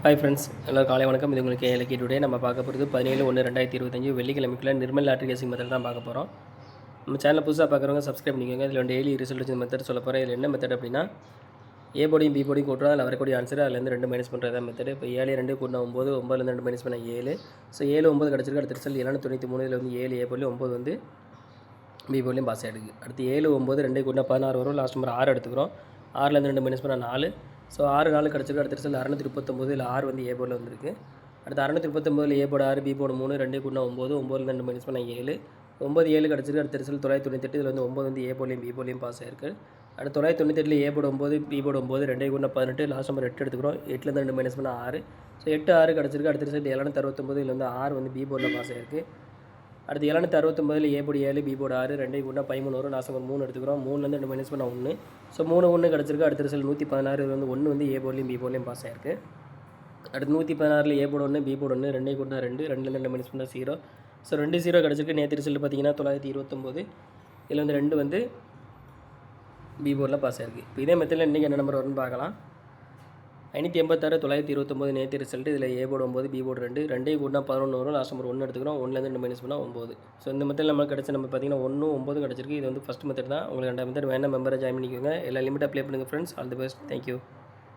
Hi friends, எல்லோரும் காலை வணக்கம். இது உங்களுக்கு இலக்கிய டுடே. நம்ம பார்க்க போகிறது 17/1/2025 வெள்ளிக்கிழமைக்குள்ள நிர்மல் லாட்ரி கேசிங் மெத்தட் தான் பார்க்க போகிறோம். நம்ம சேனலை புதுசாக பார்க்குறவங்க சப்ஸ்கிரைப் பண்ணிக்கோங்க. இதில் டெய்லி ரிசல்ட் வச்சு மெத்தட் சொல்ல போகிறேன். இதில் என்ன மெத்தட் அப்படின்னா, ஏ போர்டையும் பி போர்டையும் கூட்டுறோம். அதில் வரக்கூடிய ஆன்சர் அதுலேருந்து 2 மைனஸ் பண்ணுறது மெத்தட். இப்போ 7 2 கூட்டினா 9, 9லேருந்து 2 மைனஸ் பண்ண 7. ஸோ 7 9 கிடச்சிருக்கு. அடுத்த ரிசல்ட் 793. இதில் வந்து 7 ஏ போர்லையும் 9 வந்து பி போர்லையும் பாஸ் ஆகிடுது. அடுத்து 7 9 2 கூட்டினா 16 வரும். லாஸ்ட் நம்பர் 6 எடுத்துக்கிறோம். 6லேருந்து 2 மைனஸ் பண்ண 4. ஸோ 6 4 கிடச்சிருக்கு. அடுத்த ரிசல்ட் 639. இதில் 6 வந்து ஏ போர்டில் வந்திருக்கு. அடுத்து 639 ஏ போர்டு 6 பி போர்டு 3 2 கூட்டினா 9, 9லேருந்து 2 மைனஸ் பண்ண 7. 9 7 கிடச்சிருக்கு. அடுத்த ரிசல்ட் 998. இதில் வந்து 9 வந்து ஏ போர்லையும் பி போர்லையும் பாஸ் ஆயிருக்கு. அடுத்து 998 ஏ போர்டு 9 பி போர்டு 9 2 கூட்டினா 18. லாஸ்ட் நம்பர் 8 எடுத்துக்கிறோம். 8லேருந்து 2 மைனஸ் பண்ண 6. ஸோ 8 6 கிடச்சிருக்கு. அடுத்த ரிசல்ட் 769. இதில் வந்து 6 வந்து பி போர்டில் பாஸ் ஆயிருக்கு. அடுத்து 769 ஏ போர்டு 7 பி போர்டு 6 2 கூட்டினா 13 வரும். லாஸ்ட் நம்பர் 3 எடுத்துக்கிறோம். 3லேருந்து 2 மைனஸ் பண்ண 1. ஸோ 3 1 கிடச்சிருக்கு. அடுத்த ரிசல்ட் 116. இது வந்து 1 வந்து ஏ போர்ட்லையும் பி போர்ட்லையும் பாஸ் ஆயிருக்கு. அடுத்து 116 ஏ போர்டு 1 பி போர்டு 1 2 கூட்டினா 2 2லேருந்து 2 மைனஸ் பண்ண 0. ஸோ 2 0 கிடச்சிருக்கு. நேற்று ரிசல்ட் பார்த்தீங்கன்னா 929. இதில் வந்து 2 வந்து பி போர்டில் பாஸ் ஆயிருக்கு. இப்போ இதே மெத்தடில் இன்றைக்கி என்ன நம்பர் வரும்னு பார்க்கலாம். 586 929 நேற்று ரிசல்ட். இதில் ஏ போர்டு 9 பி போர்டு 2 2 கூட்டினா 11 வரும். லாஸ்ட் நம்பர் 1 எடுத்துக்கிறோம். 1லேருந்து 2 மைனஸ் பண்ணால் 9. ஸோ இந்த மெத்தடில் நமக்கு கிடச்ச நம்பர் பார்த்தீங்கன்னா 1 9 கிடச்சிருக்கு. இது வந்து ஃபஸ்ட் மெத்தட் தான். உங்களுக்கு 2 மெத்தட் வேணால் மெம்பரை ஜாயின் பண்ணிக்கோங்க. எல்லா லிமிட் அப்ளை பண்ணுங்கள் friends. All the best. Thank you.